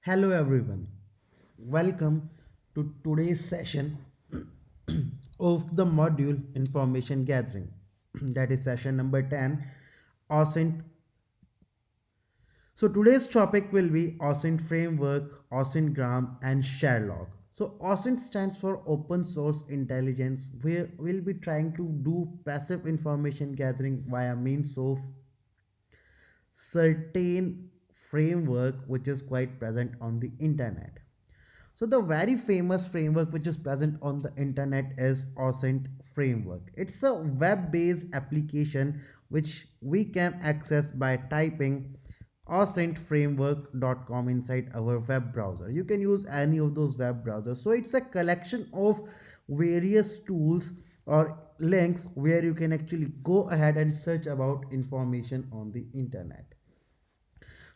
Hello everyone. Welcome to today's session of the module information gathering. That is session number 10 OSINT. So today's topic will be OSINT framework, OSINTgram and ShareLog. So OSINT stands for open source intelligence where we'll be trying to do passive information gathering via means of certain framework which is quite present on the internet. So the very famous framework which is present on the internet is OSINT framework. It's a web-based application which we can access by typing osintframework.com inside our web browser. You can use any of those web browsers. So it's a collection of various tools or links where you can actually go ahead and search about information on the internet.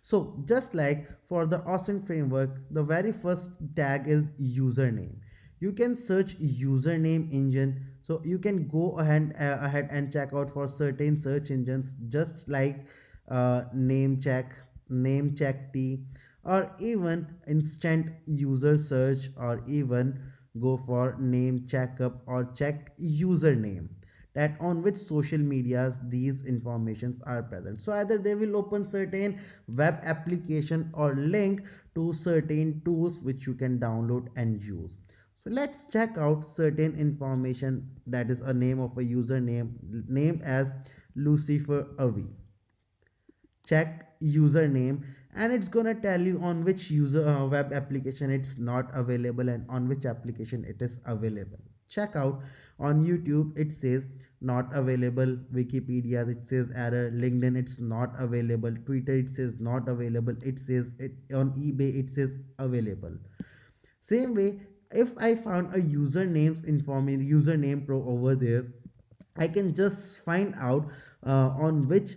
So just like for the OSINT framework, the very first tag is username. You can search username engine. So you can go ahead and check out for certain search engines just like name check, name check T, or even instant user search, or even go for name checkup or check username, that on which social medias these informations are present. So either they will open certain web application or link to certain tools which you can download and use. So let's check out certain information, that is a name of a username named as Lucifer Avi. Check username, and it's gonna tell you on which user web application it's not available and on which application it is available. Check out on YouTube, it says not available. Wikipedia, it says error. LinkedIn, it's not available. Twitter, it says not available. It says it on eBay, it says available. Same way, if I found a username pro over there, I can just find out on which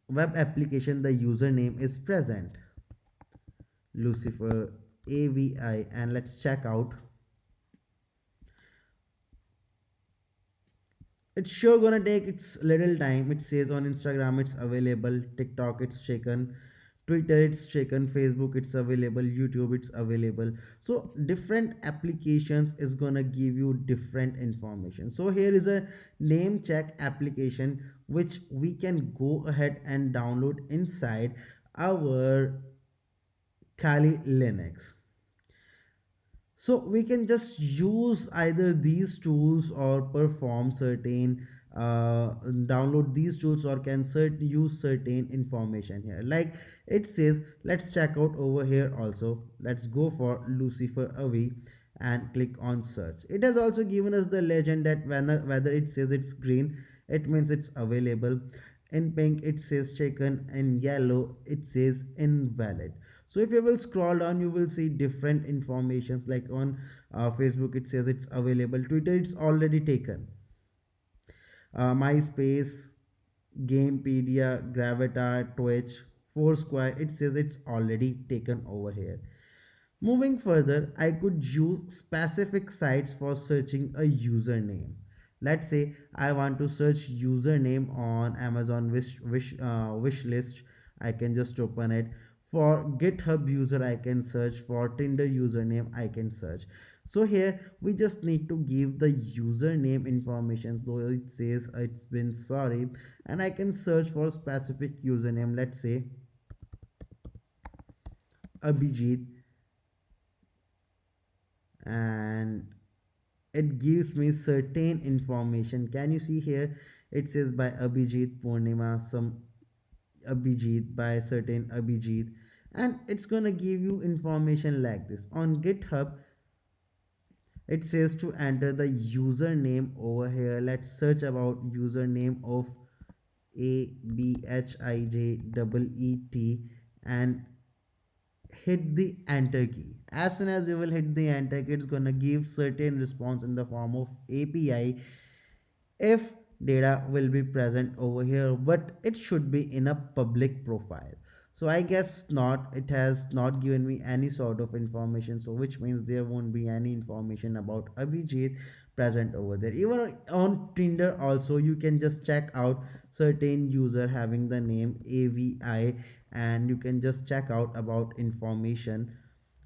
web application the username is present. Lucifer AVI, and let's check out. It's sure gonna take its little time. It says on Instagram it's available, TikTok it's shaken, Twitter it's shaken, Facebook it's available, YouTube it's available. So different applications is gonna give you different information. So here is a name check application which we can go ahead and download inside our Kali Linux. So we can just use either these tools or perform certain download these tools or can use certain information here. Like it says, let's check out over here also. Let's go for Lucifer Avi and click on search. It has also given us the legend that whether it says it's green, it means it's available. In pink it says taken, in yellow it says invalid. So if you will scroll down, you will see different informations, like on Facebook it says it's available, Twitter it's already taken, MySpace, Gamepedia, Gravatar, Twitch, Foursquare, it says it's already taken over here. Moving further, I could use specific sites for searching a username. Let's say I want to search username on Amazon wish list. I can just open it. For GitHub user, I can search. For Tinder username, I can search. So here we just need to give the username information. So it says it's been sorry, and I can search for specific username. Let's say Abhijit, and it gives me certain information. Can you see here? It says by Abhijit Purnima, some Abhijit, by certain Abhijit, and it's gonna give you information like this. On GitHub, it says to enter the username over here. Let's search about username of ABHIJEET and hit the enter key. As soon as you will hit the enter key, it's gonna give certain response in the form of API if data will be present over here, but it should be in a public profile. So I guess not, it has not given me any sort of information, so which means there won't be any information about Abhijit present over there. Even on Tinder also, you can just check out certain user having the name AVI, and you can just check out about information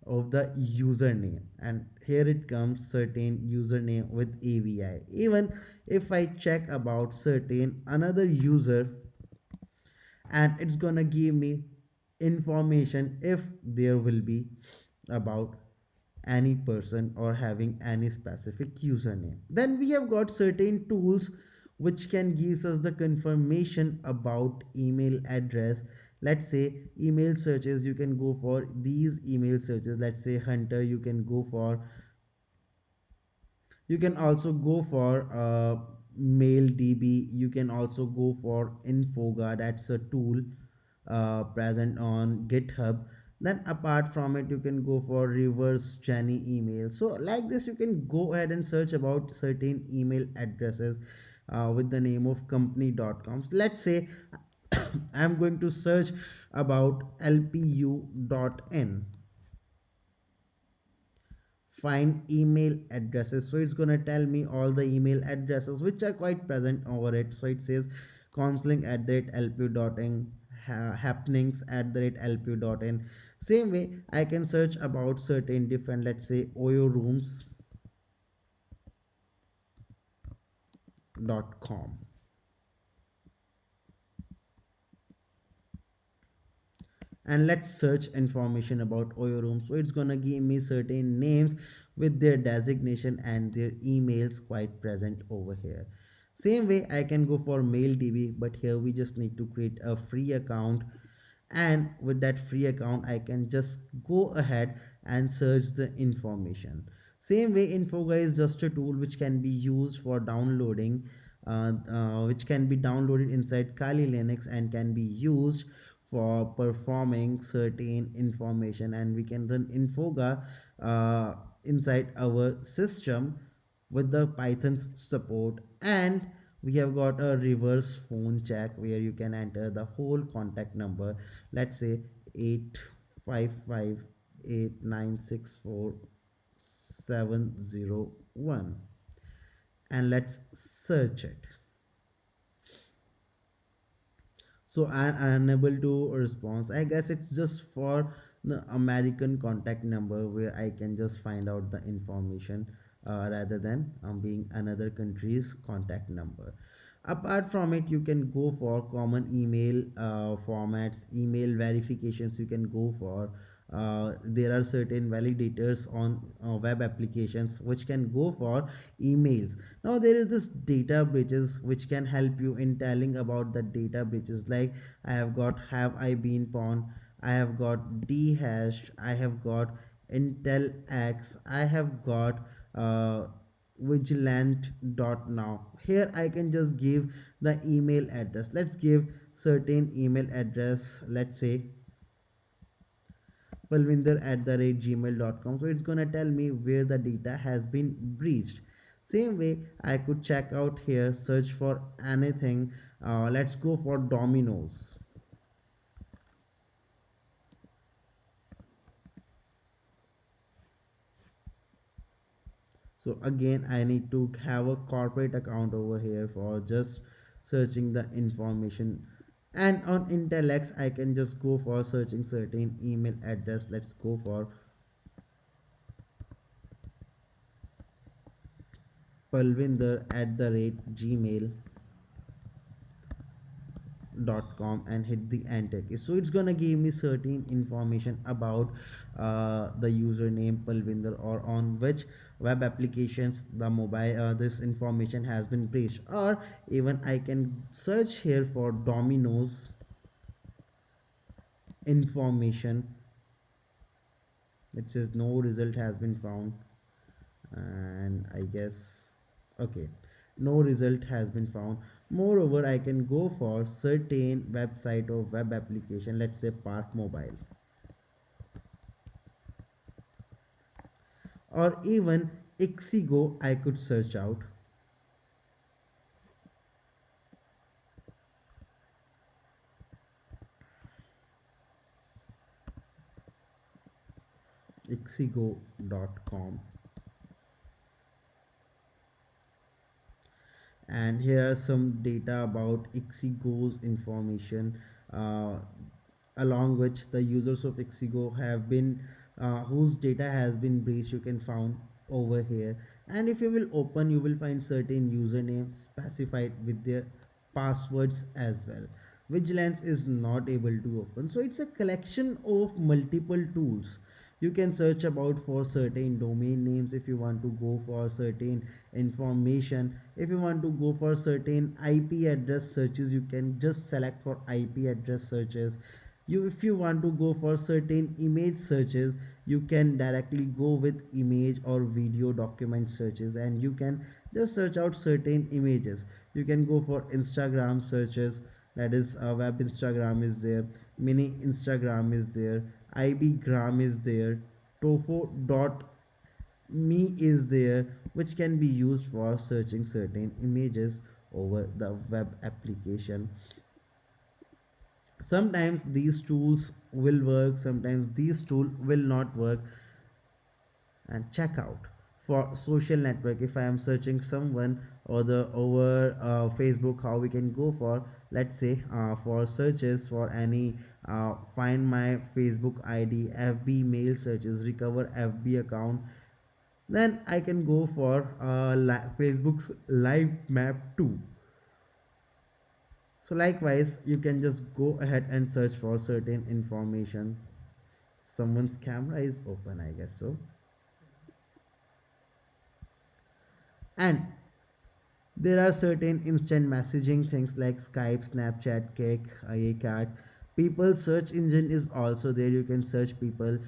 of the username, and here it comes certain username with AVI. Even if I check about certain another user, and it's gonna give me information if there will be about any person or having any specific username. Then we have got certain tools which can give us the confirmation about email address. Let's say email searches, you can go for these email searches. Let's say hunter, you can go for, you can also go for maildb, you can also go for infoga, that's a tool present on github. Then apart from it, you can go for reverse jenny email. So like this, you can go ahead and search about certain email addresses with the name of company.coms. Let's say I'm going to search about lpu.in, find email addresses. So it's gonna tell me all the email addresses which are quite present over it. So it says counseling at the rate lp.in, happenings at the rate lp.in. Same way I can search about certain different, let's say oyorooms.com, and let's search information about Oyo Room. So it's gonna give me certain names with their designation and their emails quite present over here. Same way I can go for MailDB, but here we just need to create a free account, and with that free account I can just go ahead and search the information. Same way infoga is just a tool which can be used for downloading, which can be downloaded inside kali linux and can be used for performing certain information, and we can run infoga inside our system with the python's support. And we have got a reverse phone check where you can enter the whole contact number. Let's say 8558964 701, and let's search it. So I'm unable to respond. I guess it's just for the American contact number where I can just find out the information rather than being another country's contact number. Apart from it, you can go for common email formats, email verifications. You can go for there are certain validators on web applications which can go for emails. Now there is this data breaches which can help you in telling about the data breaches. Like I have got have I been pawned, I have got dehashed, I have got intel x, I have got vigilant.now. Here I can just give the email address. Let's give certain email address. Let's say palvinder at the rate gmail.com. So it's gonna tell me where the data has been breached. Same way I could check out here, search for anything. Let's go for dominoes. So again I need to have a corporate account over here for just searching the information. And on intellex I can just go for searching certain email address. Let's go for palvinder at the rate gmail.com and hit the enter key. So it's gonna give me certain information about the username palvinder, or on which web applications the mobile this information has been breached. Or even I can search here for dominoes information. It says no result has been found, and I guess okay, no result has been found. Moreover I can go for certain website or web application. Let's say park mobile, or even ixigo I could search out. ixigo.com, and here are some data about ixigo's information, along which the users of ixigo have been whose data has been breached, you can found over here. And if you will open, you will find certain usernames specified with their passwords as well. Vigilance is not able to open, so it's a collection of multiple tools. You can search about for certain domain names if you want to go for certain information. If you want to go for certain IP address searches, you can just select for IP address searches. You, if you want to go for certain image searches, you can directly go with image or video document searches, and you can just search out certain images. You can go for Instagram searches, that is web Instagram is there, mini Instagram is there, ibgram is there, tofo.me is there, which can be used for searching certain images over the web application. Sometimes these tools will work, sometimes these tool will not work. And check out for social network, if I am searching someone or the over Facebook, how we can go for, let's say for searches for any find my Facebook ID, FB mail searches, recover FB account, then I can go for Facebook's live map too. So likewise, you can just go ahead and search for certain information. Someone's camera is open, I guess so. And there are certain instant messaging things like Skype, Snapchat, Cake, iCat. People search engine is also there. You can search people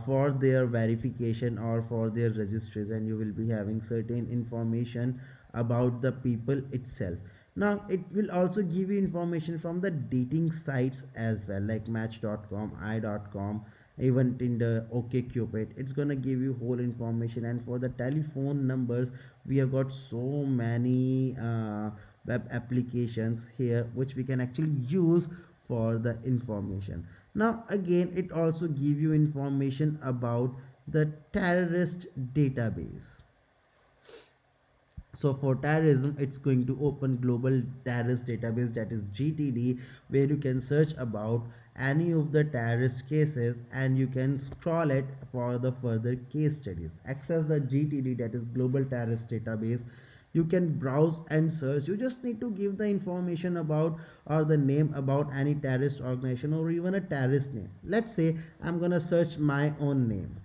for their verification or for their registries, and you will be having certain information about the people itself. Now it will also give you information from the dating sites as well, like Match.com, I.com, even Tinder, OkCupid. It's gonna give you whole information. And for the telephone numbers, we have got so many web applications here which we can actually use for the information. Now again, it also give you information about the terrorist database. So for terrorism, it's going to open global terrorist database, that is GTD, where you can search about any of the terrorist cases and you can scroll it for the further case studies. Access the GTD, that is global terrorist database. You can browse and search. You just need to give the information about or the name about any terrorist organization or even a terrorist name. Let's say I'm gonna search my own name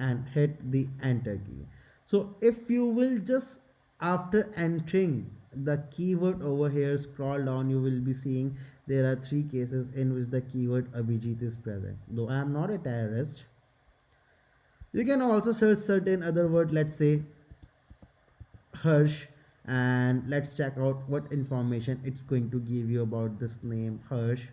and hit the enter key. So if you will just after entering the keyword over here, scroll down, you will be seeing there are three cases in which the keyword Abhijit is present. Though I am not a terrorist, you can also search certain other word, let's say Harsh, and let's check out what information it's going to give you about this name Harsh.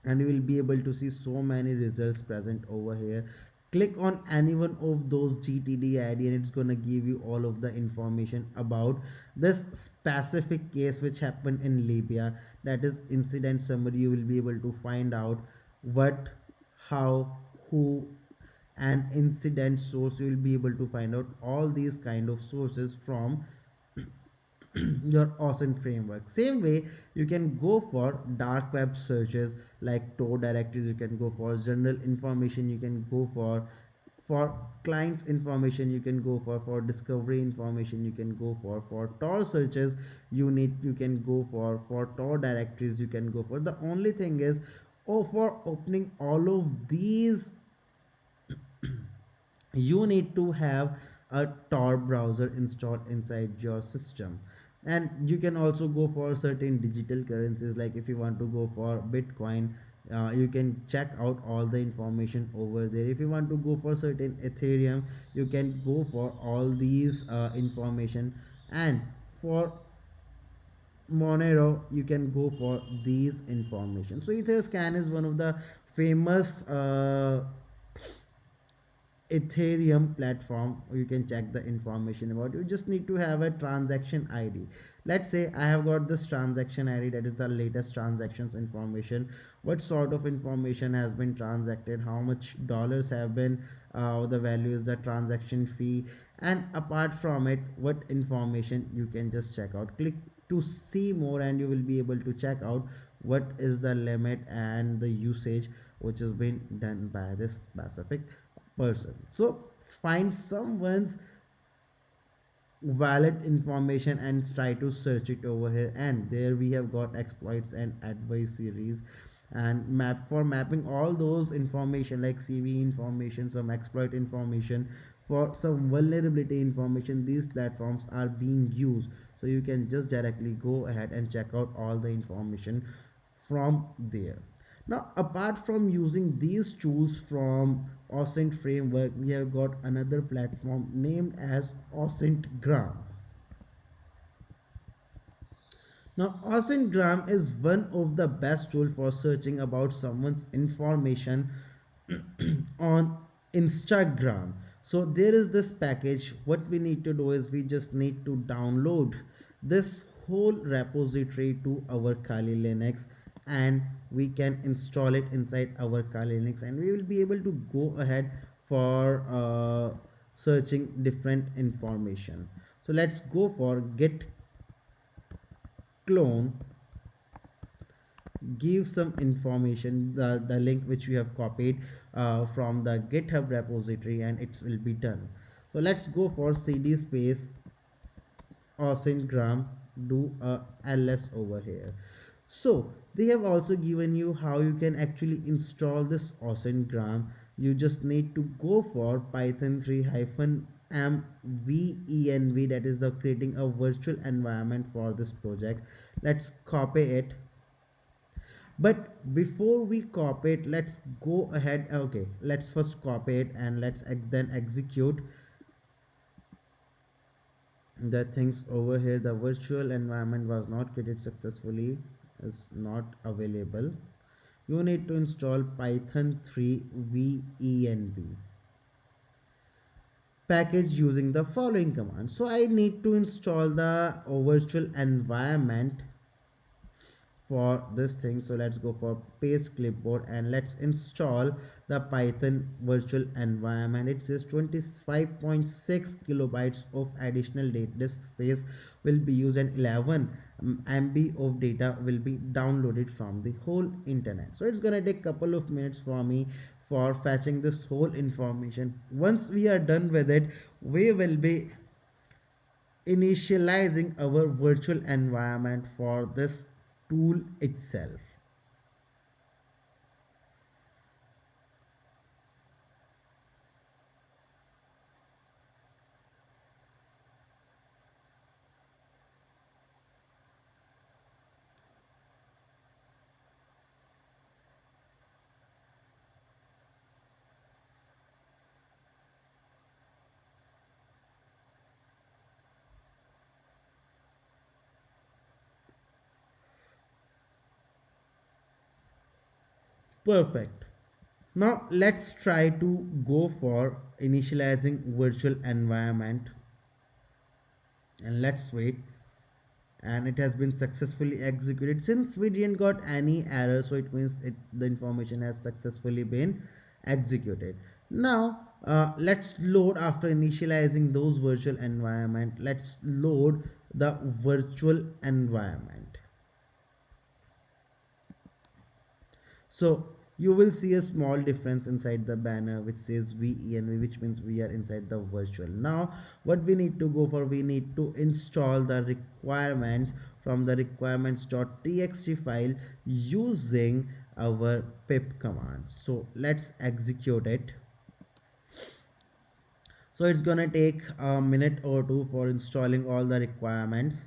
And you will be able to see so many results present over here. Click on any one of those GTD ID and it's gonna give you all of the information about this specific case which happened in Libya. That is incident summary. You will be able to find out what, how, who, and incident source. You will be able to find out all these kind of sources from your OSINT framework. Same way, you can go for dark web searches like Tor directories. You can go for general information. You can go for clients information. You can go for discovery information. You can go for Tor searches. You can go for Tor directories. You can go for, the only thing is, oh, for opening all of these you need to have a Tor browser installed inside your system. And you can also go for certain digital currencies, like if you want to go for Bitcoin, you can check out all the information over there. If you want to go for certain Ethereum, you can go for all these information. And for Monero, you can go for these information. So Etherscan is one of the famous Ethereum platform. You can check the information about. You just need to have a transaction ID. Let's say I have got this transaction ID, that is the latest transactions information. What sort of information has been transacted, how much dollars have been, the value is the transaction fee, and apart from it, what information you can just check out. Click to see more and you will be able to check out what is the limit and the usage which has been done by this specific person. So find someone's valid information and try to search it over here, and there we have got exploits and advice series, and map for mapping all those information like CV information, some exploit information, for some vulnerability information. These platforms are being used, so you can just directly go ahead and check out all the information from there. Now, apart from using these tools from OSINT framework, we have got another platform named as OSINTgram. Now, OSINTgram is one of the best tool for searching about someone's information on Instagram. So there is this package. What we need to do is we just need to download this whole repository to our Kali Linux, and we can install it inside our Kali Linux, and we will be able to go ahead for searching different information. So let's go for git clone, give some information, the link which we have copied from the GitHub repository, and it will be done. So let's go for cd space OSINTgram, do a ls over here. So they have also given you how you can actually install this OSINTgram. You just need to go for python 3 hyphen mvenv, that is the creating a virtual environment for this project. Let's copy it, but before we copy it, let's go ahead. Okay, let's first copy it and then execute the things over here. The virtual environment was not created successfully, is not available. You need to install python 3 venv package using the following command. So I need to install the virtual environment for this thing. So let's go for paste clipboard and let's install the python virtual environment. It says 25.6 kilobytes of additional disk space will be used, and 11 MB of data will be downloaded from the whole internet. So it's gonna take couple of minutes for me for fetching this whole information. Once we are done with it, we will be initializing our virtual environment for this tool itself. Perfect. Now let's try to go for initializing virtual environment, and let's wait. And it has been successfully executed. Since we didn't got any error, so it means the information has successfully been executed. Now let's load, after initializing those virtual environment, let's load the virtual environment. So you will see a small difference inside the banner which says venv, which means we are inside the virtual. Now what we need to go for, we need to install the requirements from the requirements.txt file using our pip command. So let's execute it. So it's gonna take a minute or two for installing all the requirements.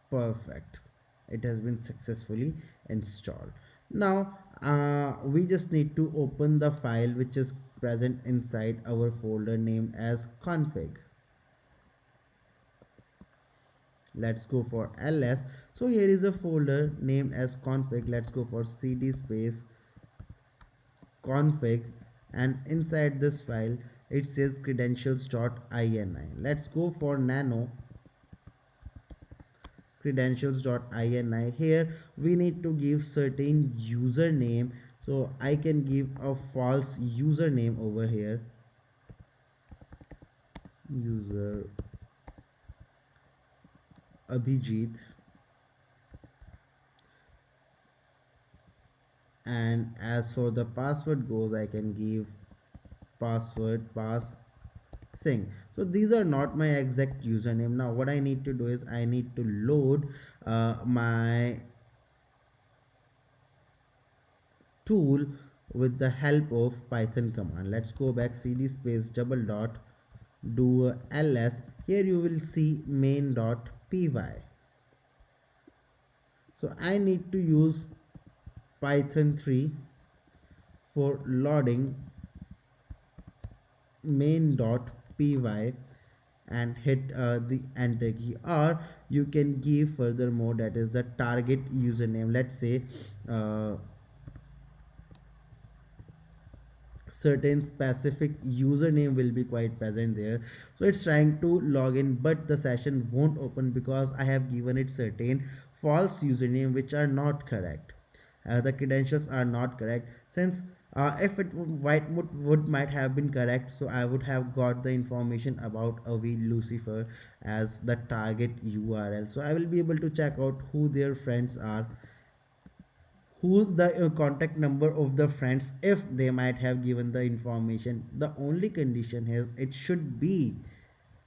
Perfect, it has been successfully installed. Now we just need to open the file which is present inside our folder named as config. Let's go for ls. So here is a folder named as config. Let's go for cd space config, and inside this file it says credentials.ini. Let's go for nano credentials.ini. Here we need to give certain username, so I can give a false username over here, user Abhijit, and as for the password goes, I can give password pass sing. So these are not my exact username. Now what I need to do is I need to load my tool with the help of python command. Let's go back, cd space double dot, do ls. Here you will see main.py. So I need to use python 3 for loading main.py and hit the enter key, or you can give furthermore, that is the target username. Let's say certain specific username will be quite present there. So it's trying to log in, but the session won't open because I have given it certain false username which are not correct. The credentials are not correct. Since if it might have been correct, so I would have got the information about Avi Lucifer as the target URL. So I will be able to check out who their friends are, who's the contact number of the friends, if they might have given the information. The only condition is it should be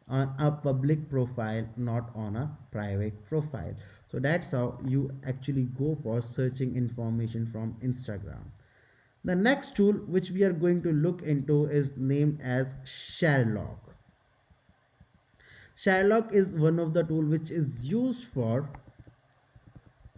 on a public profile, not on a private profile. So that's how you actually go for searching information from Instagram. The next tool which we are going to look into is named as ShareLog. ShareLog is one of the tool which is used for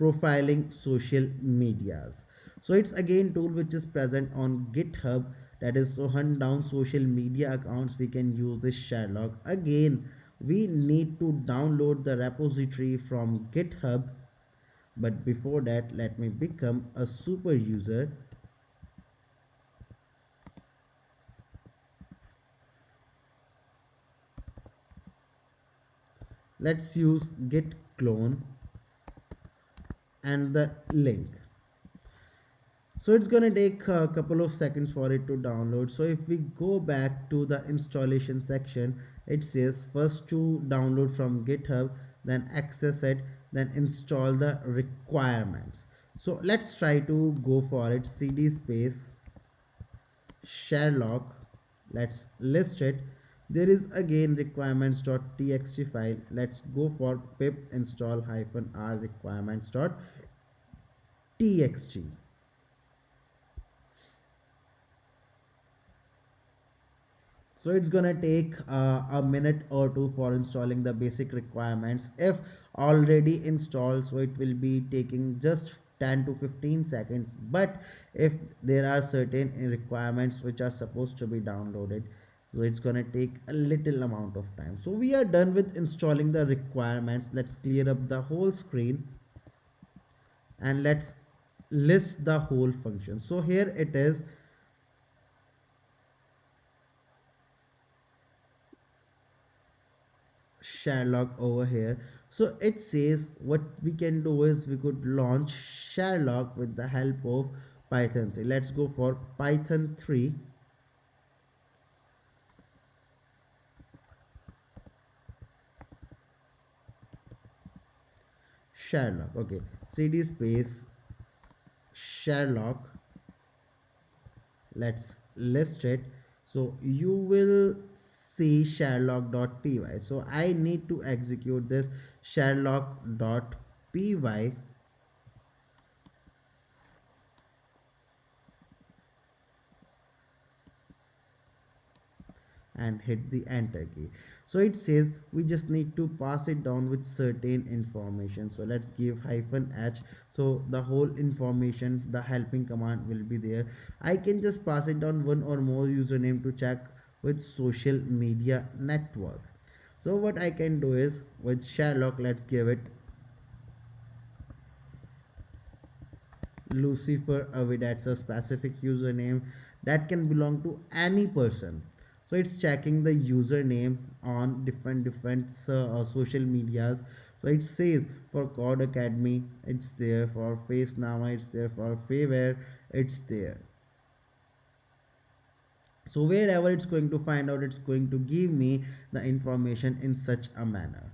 profiling social medias. So it's again tool which is present on GitHub. That is, so hunt down social media accounts, we can use this ShareLog. Again, we need to download the repository from GitHub, but before that let me become a super user. Let's use git clone and the link. So it's gonna take a couple of seconds for it to download. So if we go back to the installation section, it says first to download from GitHub, then access it, then install the requirements. So let's try to go for it. cd space ShareLog. Let's list it. There is again requirements.txt file. Let's go for pip install -r requirements.txt. So it's gonna take a minute or two for installing the basic requirements. If already installed, so it will be taking just 10 to 15 seconds. But if there are certain requirements which are supposed to be downloaded, so it's gonna take a little amount of time. So we are done with installing the requirements. Let's clear up the whole screen and let's list the whole function. So here it is, ShareLog over here. So it says what we can do is we could launch ShareLog with the help of Python 3. Let's go for Python 3 ShareLog. Okay, cd space ShareLog. Let's list it. So you will see ShareLog.py. So I need to execute this ShareLog.py and hit the enter key. So it says we just need to pass it down with certain information. So let's give -h. So the whole information, the helping command will be there. I can just pass it down one or more username to check with social media network. So what I can do is with ShareLog, let's give it Lucifer Avi. That's a specific username that can belong to any person. So it's checking the username on different social medias. So it says for Code Academy, it's there. For Face Nama, it's there. For Favor, it's there. So wherever it's going to find out, it's going to give me the information in such a manner.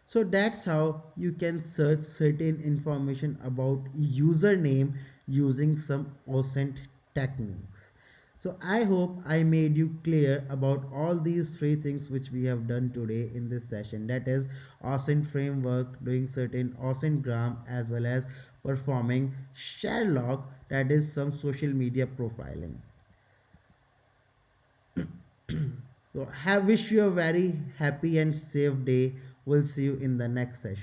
So that's how you can search certain information about username using some OSINT techniques. So I hope I made you clear about all these three things which we have done today in this session. That is OSINT framework, doing certain OSINTgram, as well as performing ShareLog, that is some social media profiling. So have wish you a very happy and safe day. We'll see you in the next session.